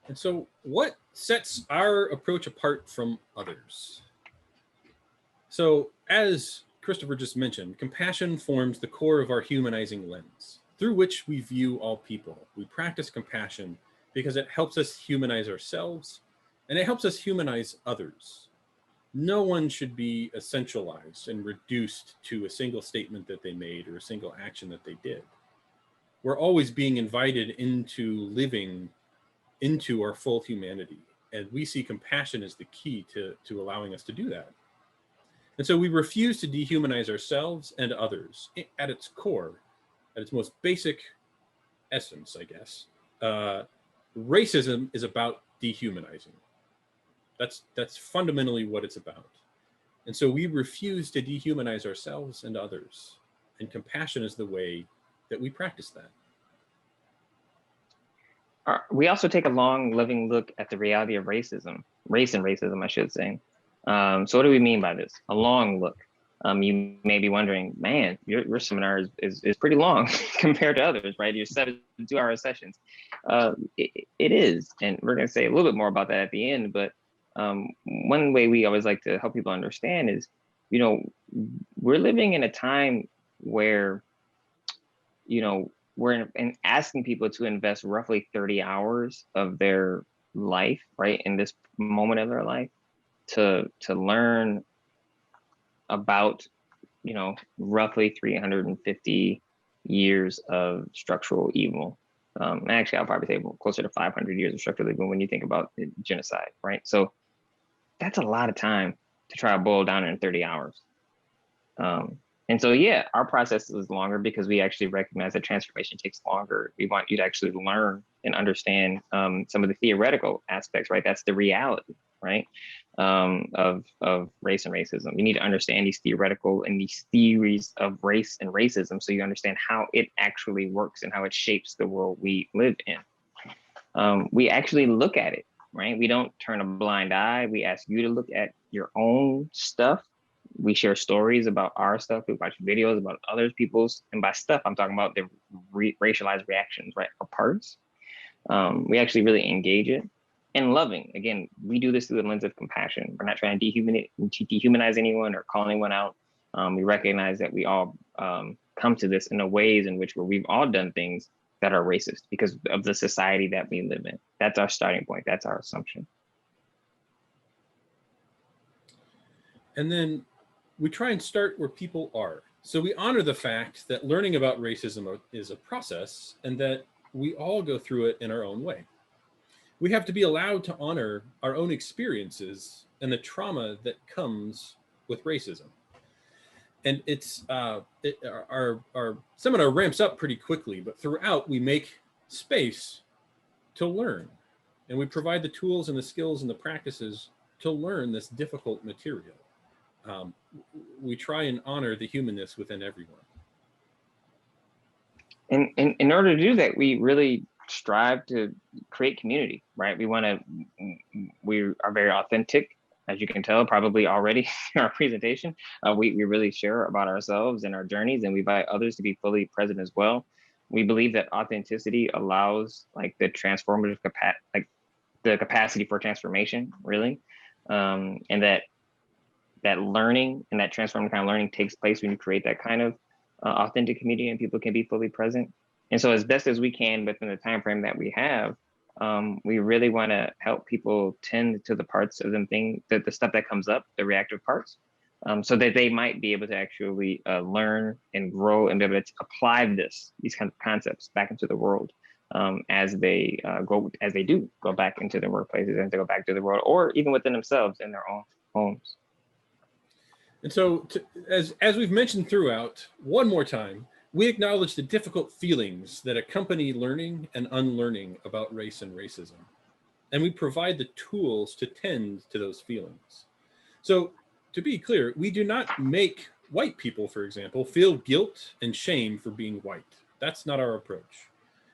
And so, what sets our approach apart from others? So, as Christopher just mentioned, compassion forms the core of our humanizing lens through which we view all people. We practice compassion because it helps us humanize ourselves and it helps us humanize others. No one should be essentialized and reduced to a single statement that they made or a single action that they did. We're always being invited into living into our full humanity. And we see compassion as the key to allowing us to do that. And so we refuse to dehumanize ourselves and others. At its core, at its most basic essence, I guess, racism is about dehumanizing. That's fundamentally what it's about. And so we refuse to dehumanize ourselves and others. And compassion is the way that we practice that. We also take a long living look at the reality of racism, race and racism, I should say. So what do we mean by this? A long look. You may be wondering, man, your seminar is pretty long compared to others, right? Your 2-hour sessions. It is, and we're going to say a little bit more about that at the end. But one way we always like to help people understand is, we're living in a time where, we're asking people to invest roughly 30 hours of their life, right, in this moment of their life, to learn about, roughly 350 years of structural evil. Actually, I'll probably say closer to 500 years of structural evil when you think about genocide, right? So that's a lot of time to try to boil down in 30 hours. And so, yeah, our process is longer because we actually recognize that transformation takes longer. We want you to actually learn and understand some of the theoretical aspects, right? That's the reality, right? Of race and racism. You need to understand these theoretical and these theories of race and racism so you understand how it actually works and how it shapes the world we live in. We actually look at it, right? We don't turn a blind eye. We ask you to look at your own stuff. We share stories about our stuff. We watch videos about others people's, and by stuff, I'm talking about the racialized reactions, right, or parts. We actually really engage it. And loving, again, we do this through the lens of compassion. We're not trying to dehumanize anyone or call anyone out. We recognize that we all come to this in a ways in which we've all done things that are racist because of the society that we live in. That's our starting point. That's our assumption. And then we try and start where people are. So we honor the fact that learning about racism is a process and that we all go through it in our own way. We have to be allowed to honor our own experiences and the trauma that comes with racism. And our seminar ramps up pretty quickly, but throughout we make space to learn. And we provide the tools and the skills and the practices to learn this difficult material. We try and honor the humanness within everyone. And in order to do that, we really strive to create community, right? We are very authentic, as you can tell probably already in our presentation. We really share about ourselves and our journeys, and we invite others to be fully present as well. We believe that authenticity allows like the transformative the capacity for transformation, really, and that learning and that transformative kind of learning takes place when you create that kind of authentic community and people can be fully present. And so as best as we can within the time frame that we have, we really want to help people tend to the parts of them the stuff that comes up, the reactive parts, so that they might be able to actually learn and grow and be able to apply these kind of concepts back into the world as they do go back into their workplaces and to go back to the world, or even within themselves in their own homes. And so, as we've mentioned throughout, one more time, we acknowledge the difficult feelings that accompany learning and unlearning about race and racism. And we provide the tools to tend to those feelings. So, to be clear, we do not make white people, for example, feel guilt and shame for being white. That's not our approach.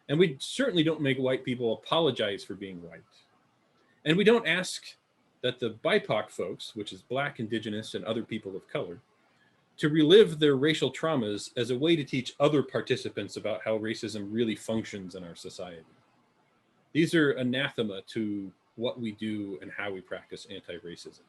And we certainly don't make white people apologize for being white. And we don't ask that the BIPOC folks, which is Black, Indigenous, and other people of color, to relive their racial traumas as a way to teach other participants about how racism really functions in our society. These are anathema to what we do and how we practice anti-racism.